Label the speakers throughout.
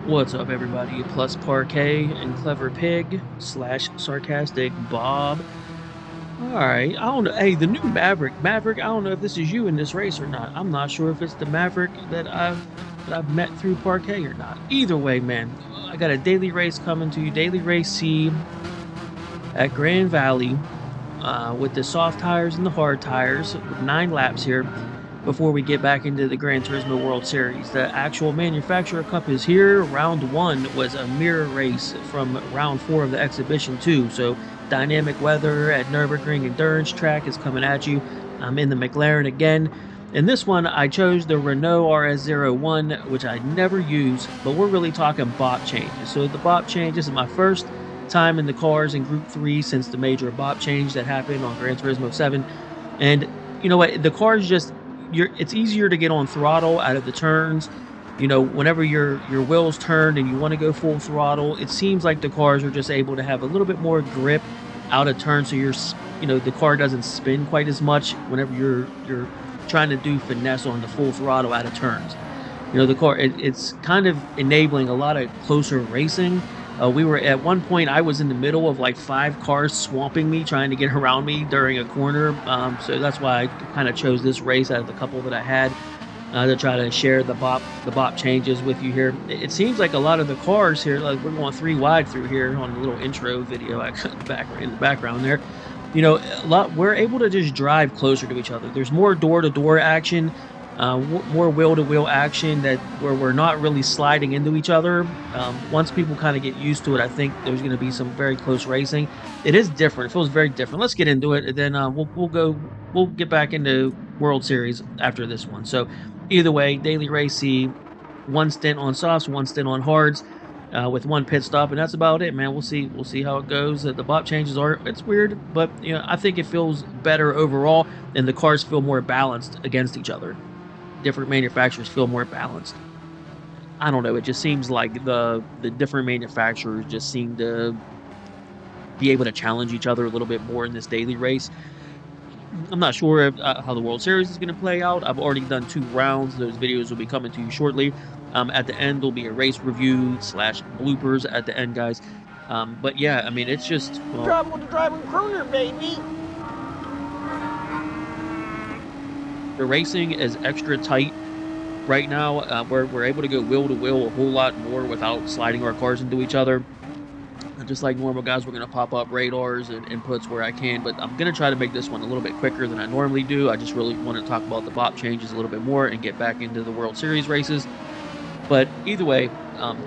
Speaker 1: What's up, everybody? Plus Parquet and Clever Pig slash Sarcastic Bob. All right, I don't know. Hey, the new Maverick. I don't know if this is you in this race or not. I'm not sure if it's the Maverick that I've met through Parquet or not. Either way, man, I got a daily race coming to you. Daily race C at Grand Valley with the soft tires and the hard tires with 9 laps here before we get back into the Gran Turismo World Series. The actual Manufacturer Cup is here. Round 1 was a mirror race from round 4 of the Exhibition 2. So dynamic weather at Nürburgring Endurance Track is coming at you. I'm in the McLaren again. In this one, I chose the Renault RS01, which I never use, but we're really talking BOP changes. So the BOP changes is my first time in the cars in Group 3 since the major BOP change that happened on Gran Turismo 7. And you know what? The cars just it's easier to get on throttle out of the turns. You know, whenever your wheels turn and you want to go full throttle, it seems like the cars are just able to have a little bit more grip out of turn, so the car doesn't spin quite as much whenever you're trying to do finesse on the full throttle out of turns. You know, the car it's kind of enabling a lot of closer racing. We were at one point, I was in the middle of like 5 cars swamping me, trying to get around me during a corner. So that's why I kind of chose this race out of the couple that I had to try to share the BOP changes with you here. It seems like a lot of the cars here, like we're going 3 wide through here on the little intro video I got in the background there. You know, we're able to just drive closer to each other. There's more door-to-door action. More wheel-to-wheel action where we're not really sliding into each other. Once people kind of get used to it, I think there's going to be some very close racing. It is different. It feels very different. Let's get into it, and then we'll get back into World Series after this one. So either way, daily race C, 1 stint on softs, 1 stint on hards, with 1 pit stop, and that's about it, man. We'll see how it goes. The BOP changes it's weird, but you know, I think it feels better overall, and the cars feel more balanced against each other. Different manufacturers feel more balanced. I don't know. It just seems like the different manufacturers just seem to be able to challenge each other a little bit more in this daily race. I'm not sure how the World Series is going to play out. I've already done 2 rounds. Those videos will be coming to you shortly. At the end, there'll be a race review / bloopers at the end, guys. But yeah, I mean, it's just...
Speaker 2: Well, driving with the driving crooner, baby!
Speaker 1: The racing is extra tight right now. We're able to go wheel to wheel a whole lot more without sliding our cars into each other. Just like normal guys, we're going to pop up radars and inputs where I can, but I'm going to try to make this one a little bit quicker than I normally do. I just really want to talk about the BOP changes a little bit more and get back into the World Series races. But either way,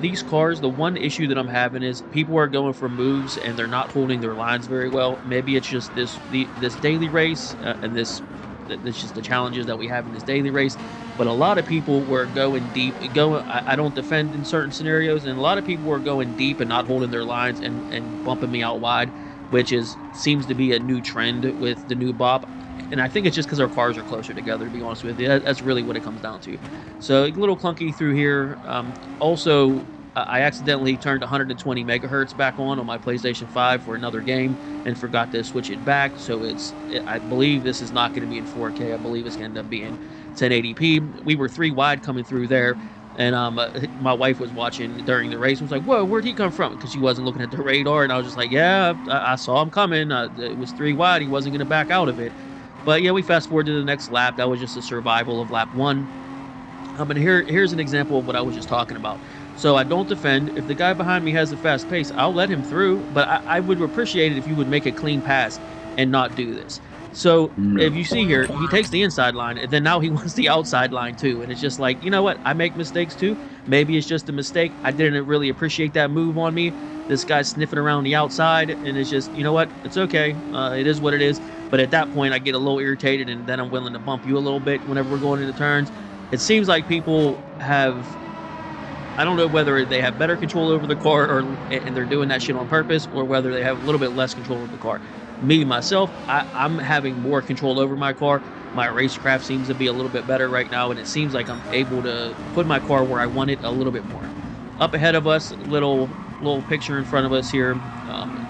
Speaker 1: these cars, the one issue that I'm having is people are going for moves and they're not holding their lines very well. Maybe it's just this daily race and this just the challenges that we have in this daily race. But a lot of people were going deep. I don't defend in certain scenarios, and a lot of people were going deep and not holding their lines and bumping me out wide, which seems to be a new trend with the new BOP. And I think it's just because our cars are closer together, to be honest with you. That's really what it comes down to. So a little clunky through here. Also, I accidentally turned 120 megahertz back on my PlayStation 5 for another game and forgot to switch it back. So I believe this is not going to be in 4K. I believe it's going to end up being 1080p. We were 3 wide coming through there, and my wife was watching during the race and was like, "Whoa, where'd he come from?" Because she wasn't looking at the radar, and I was just like, "Yeah, I saw him coming. It was 3 wide. He wasn't going to back out of it." But yeah, we fast forward to the next lap. That was just a survival of lap 1. And here's an example of what I was just talking about. So I don't defend. If the guy behind me has a fast pace, I'll let him through, but I would appreciate it if you would make a clean pass and not do this. So if you see here, he takes the inside line, and then now he wants the outside line too. And it's just like, you know what? I make mistakes too. Maybe it's just a mistake. I didn't really appreciate that move on me. This guy's sniffing around the outside, and it's just, you know what? It's okay. It is what it is. But at that point, I get a little irritated, and then I'm willing to bump you a little bit whenever we're going into turns. It seems like people have... I don't know whether they have better control over the car and they're doing that shit on purpose, or whether they have a little bit less control over the car. Me, myself, I'm having more control over my car. My racecraft seems to be a little bit better right now, and it seems like I'm able to put my car where I want it a little bit more. Up ahead of us, little picture in front of us here.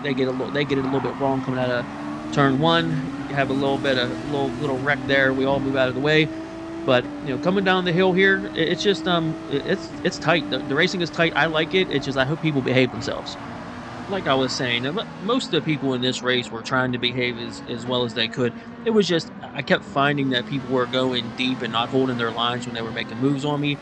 Speaker 1: They get it a little bit wrong coming out of turn 1. You have a little bit of little wreck there. We all move out of the way. But, coming down the hill here, it's just, it's tight. The racing is tight. I like it. It's just I hope people behave themselves. Like I was saying, most of the people in this race were trying to behave as well as they could. It was just I kept finding that people were going deep and not holding their lines when they were making moves on me.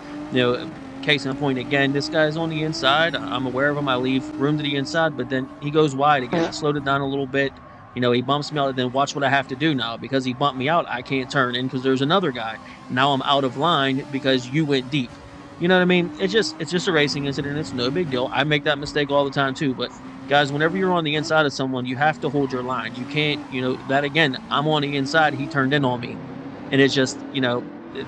Speaker 1: Case in point again, this guy's on the inside. I'm aware of him. I leave room to the inside, but then he goes wide again. I slowed it down a little bit. He bumps me out, and then watch what I have to do now. Because he bumped me out, I can't turn in because there's another guy. Now I'm out of line because you went deep. You know what I mean? It's just a racing incident. It's no big deal. I make that mistake all the time too, but guys, whenever you're on the inside of someone, you have to hold your line. You can't, that again, I'm on the inside, he turned in on me. And it's just,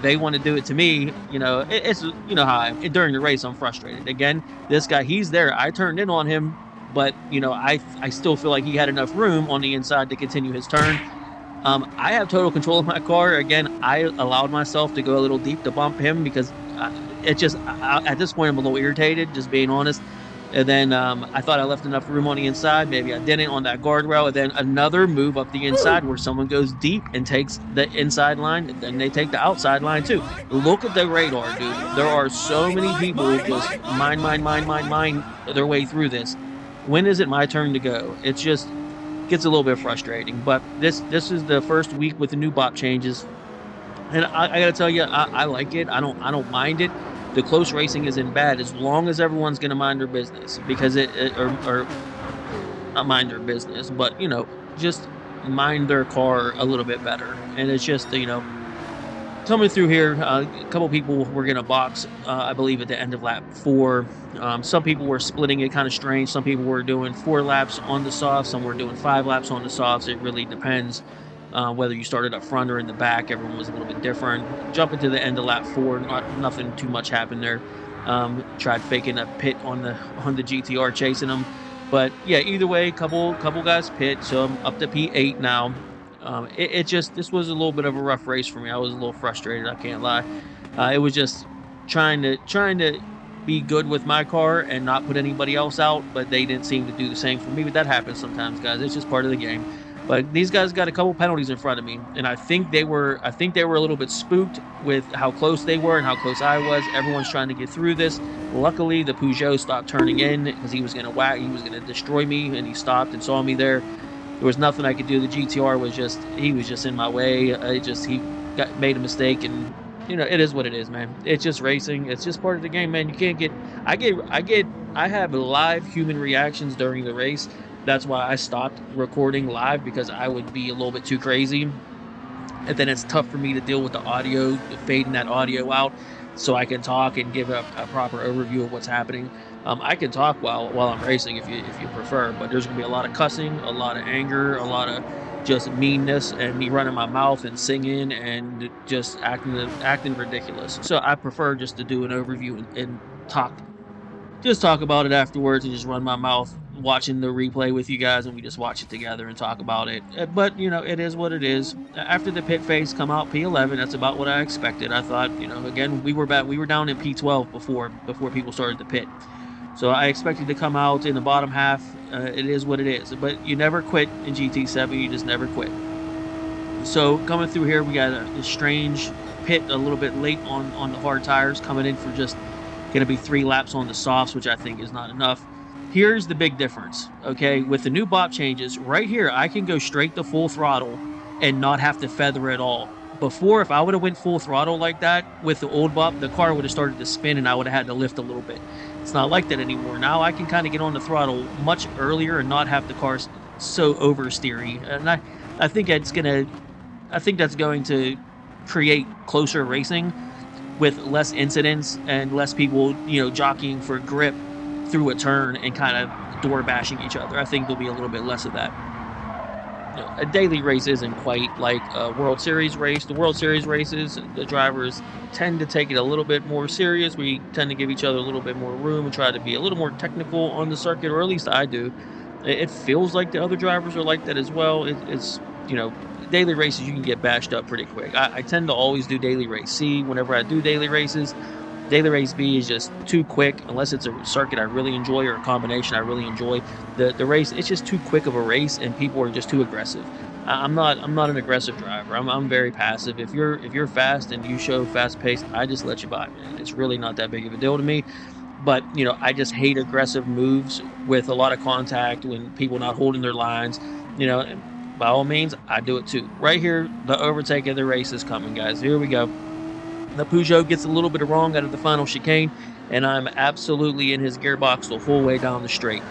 Speaker 1: they want to do it to me. It's, how during the race, I'm frustrated. Again, this guy, he's there. I turned in on him, but, I still feel like he had enough room on the inside to continue his turn. I have total control of my car. Again, I allowed myself to go a little deep to bump him because it just, at this point, I'm a little irritated, just being honest. And then I thought I left enough room on the inside. Maybe I didn't on that guardrail. And then another move up the inside where someone goes deep and takes the inside line. And then they take the outside line too. Look at the radar, dude. There are so many people just mine their way through this. When is it my turn to go? It's just gets a little bit frustrating. But this is the first week with the new BOP changes. And I gotta tell you, I like it. I don't mind it. The close racing isn't bad as long as everyone's gonna mind their business because or not mind their business, but just mind their car a little bit better. And it's just coming through here, a couple people were gonna box, I believe, at the end of lap 4. Some people were splitting it kind of strange. Some people were doing 4 laps on the softs. Some were doing 5 laps on the softs. It really depends. Whether you started up front or in the back, everyone was a little bit different. Jumping to the end of lap 4, nothing too much happened there. Tried faking a pit on the GTR chasing them, but yeah, either way, couple guys pit, so I'm up to P8 now. This was a little bit of a rough race for me. I was a little frustrated, I can't lie. It was just trying to be good with my car and not put anybody else out, but they didn't seem to do the same for me. But that happens sometimes, guys. It's just part of the game. But these guys got a couple penalties in front of me, and I think they were a little bit spooked with how close they were and how close I was. Everyone's trying to get through this. Luckily, the Peugeot stopped turning in because he was gonna destroy me, and he stopped and saw me there. There was nothing I could do. The GTR was just in my way. He made a mistake, and it is what it is, man. It's just racing. It's just part of the game, man. You can't get. I have live human reactions during the race. That's why I stopped recording live, because I would be a little bit too crazy. And then it's tough for me to deal with the audio, fading that audio out, so I can talk and give a proper overview of what's happening. I can talk while I'm racing if you prefer, but there's gonna be a lot of cussing, a lot of anger, a lot of just meanness, and me running my mouth and singing and just acting ridiculous. So I prefer just to do an overview and talk about it afterwards, and just run my mouth watching the replay with you guys, and we just watch it together and talk about it. But it is what it is. After the pit phase come out P11, that's about what I expected. I thought, again, we were down in P12 before people started to pit. So I expected to come out in the bottom half. It is what it is. But you never quit in GT7. You just never quit. So coming through here, we got a strange pit a little bit late on the hard tires, coming in for just going to be 3 laps on the softs, which I think is not enough. Here's the big difference, okay? With the new BOP changes, right here, I can go straight to full throttle and not have to feather at all. Before, if I would have went full throttle like that with the old BOP, the car would have started to spin and I would have had to lift a little bit. It's not like that anymore. Now I can kind of get on the throttle much earlier and not have the car so oversteery. And I think that's going to create closer racing with less incidents and less people, jockeying for grip through a turn and kind of door bashing each other. I think there'll be a little bit less of that. A daily race isn't quite like a World Series race. The World Series races, the drivers tend to take it a little bit more serious. We tend to give each other a little bit more room and try to be a little more technical on the circuit, or at least I do. It feels like the other drivers are like that as well. It's daily races, you can get bashed up pretty quick. I tend to always do daily race C whenever I do daily races. Daily race B is just too quick, unless it's a circuit I really enjoy or a combination I really enjoy. The race, it's just too quick of a race, and people are just too aggressive. I'm not an aggressive driver. I'm very passive. If you're fast and you show fast pace, I just let you by, man. It's really not that big of a deal to me. But, I just hate aggressive moves with a lot of contact when people not holding their lines, and by all means, I do it too. Right here, the overtake of the race is coming, guys. Here we go. The Peugeot gets a little bit wrong out of the final chicane, and I'm absolutely in his gearbox the whole way down the straight.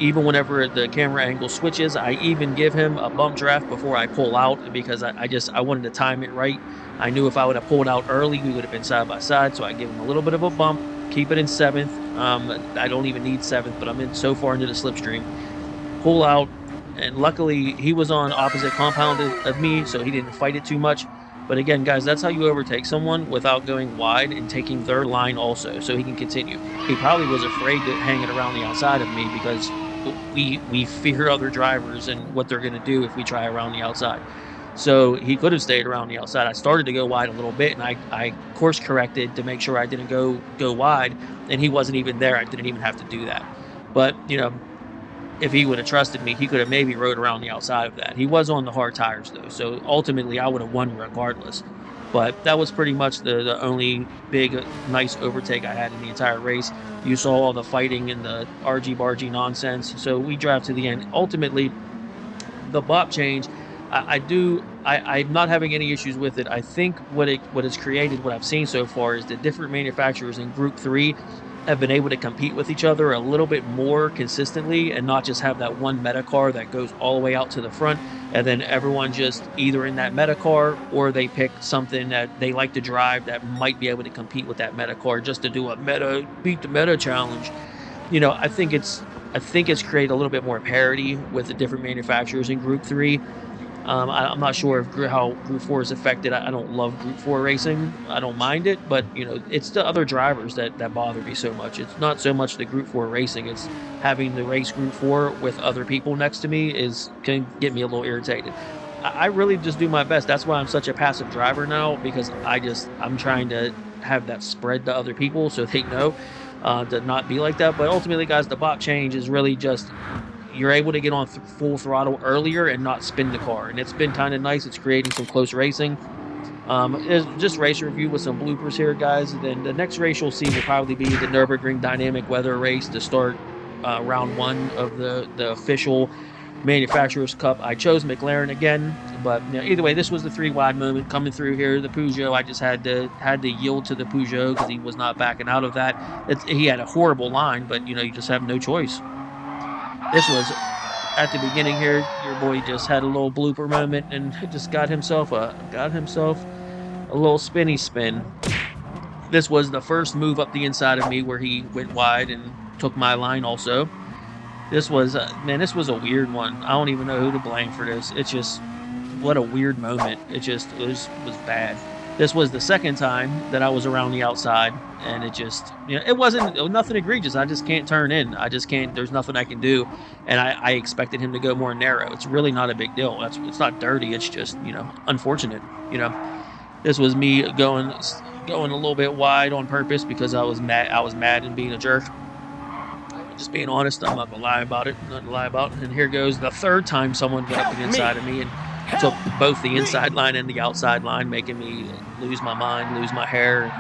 Speaker 1: Even whenever the camera angle switches, I even give him a bump draft before I pull out because I wanted to time it right. I knew if I would have pulled out early, we would have been side by side. So I give him a little bit of a bump, keep it in seventh. I don't even need seventh, but I'm in so far into the slipstream. Pull out, and luckily he was on opposite compound of me, so he didn't fight it too much. But again, guys, that's how you overtake someone without going wide and taking their line also, so he can continue. He probably was afraid to hang it around the outside of me because we fear other drivers and what they're going to do if we try around the outside. So he could have stayed around the outside. I started to go wide a little bit, and I course corrected to make sure I didn't go wide, and he wasn't even there. I didn't even have to do that. But if he would have trusted me, he could have maybe rode around the outside of that. He was on the hard tires though, so ultimately I would have won regardless. But that was pretty much the only big, nice overtake I had in the entire race. You saw all the fighting and the argy-bargy nonsense, so we drive to the end. Ultimately, the BOP change, I'm not having any issues with it. I think what it's created, what I've seen so far, is that different manufacturers in Group 3 have been able to compete with each other a little bit more consistently and not just have that one meta car that goes all the way out to the front, and then everyone just either in that meta car or they pick something that they like to drive that might be able to compete with that meta car just to do a meta beat the meta challenge. I think it's created a little bit more parity with the different manufacturers in Group 3. I'm not sure how Group 4 is affected. I don't love Group 4 racing. I don't mind it, but it's the other drivers that bother me so much. It's not so much the Group 4 racing. It's having to race Group 4 with other people next to me can get me a little irritated. I really just do my best. That's why I'm such a passive driver now, because I'm trying to have that spread to other people so they know to not be like that. But ultimately, guys, the BOP change is really just you're able to get on full throttle earlier and not spin the car, and it's been kind of nice. It's creating some close racing. It's just race review with some bloopers here, guys. And then the next race you'll see will probably be the Nürburgring Dynamic Weather Race to start round 1 of the official Manufacturers Cup. I chose McLaren again, but either way, this was the 3 wide moment coming through here. The Peugeot, I just had to yield to the Peugeot because he was not backing out of that. He had a horrible line, but you just have no choice. This was at the beginning here. Your boy just had a little blooper moment and just got himself a little spinny spin. This was the first move up the inside of me where he went wide and took my line also. This was this was a weird one. I don't even know who to blame for this. It's just what a weird moment. It was bad. This was the second time that I was around the outside, and it just, it wasn't nothing egregious. I just can't turn in. I just can't. There's nothing I can do, and I expected him to go more narrow. It's really not a big deal. It's not dirty. It's just unfortunate. This was me going a little bit wide on purpose because I was mad. I was mad and being a jerk. Just being honest, I'm not gonna lie about it. Nothing to lie about. And here goes the third time someone went up the inside of me and took both the inside line and the outside line, making me lose my mind, lose my hair,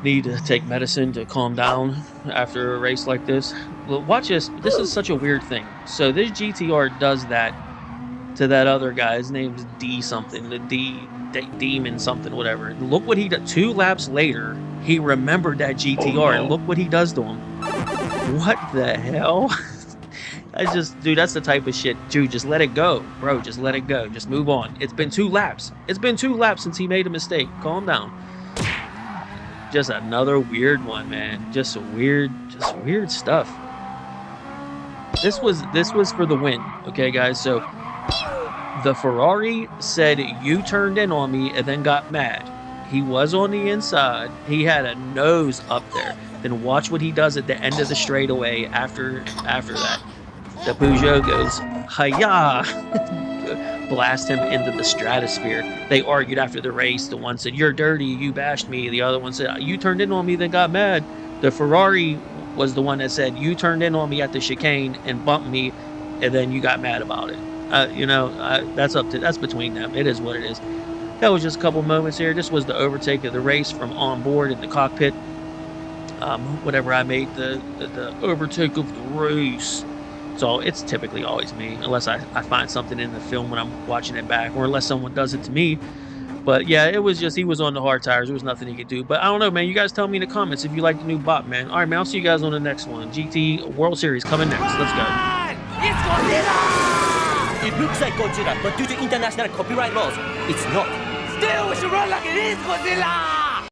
Speaker 1: need to take medicine to calm down after a race like this. Well, watch this. This is such a weird thing. So this GTR does that to that other guy. His name's D something, the Demon something, whatever. Look what he did. 2 laps later, he remembered that GTR, and look what he does to him. What the hell? Dude, that's the type of shit. Dude, just let it go. Bro, just let it go. Just move on. It's been 2 laps. It's been 2 laps since he made a mistake. Calm down. Just another weird one, man. Just weird stuff. This was for the win. Okay, guys? So the Ferrari said you turned in on me and then got mad. He was on the inside. He had a nose up there. Then watch what he does at the end of the straightaway after that. The Peugeot goes, hi-ya! Blast him into the stratosphere. They argued after the race. The one said, you're dirty, you bashed me. The other one said, you turned in on me, then got mad. The Ferrari was the one that said, you turned in on me at the chicane and bumped me, and then you got mad about it. That's between them. It is what it is. That was just a couple moments here. This was the overtake of the race from on board in the cockpit. Whenever I made the overtake of the race. So it's typically always me, unless I find something in the film when I'm watching it back, or unless someone does it to me. But yeah, it was just he was on the hard tires. There was nothing he could do. But I don't know, man. You guys tell me in the comments if you like the new BOP, man. All right, man. I'll see you guys on the next one. GT World Series coming next. Let's go.
Speaker 3: It's Godzilla! It looks like Godzilla, but due to international copyright laws, it's not. Still, we should run like it is Godzilla!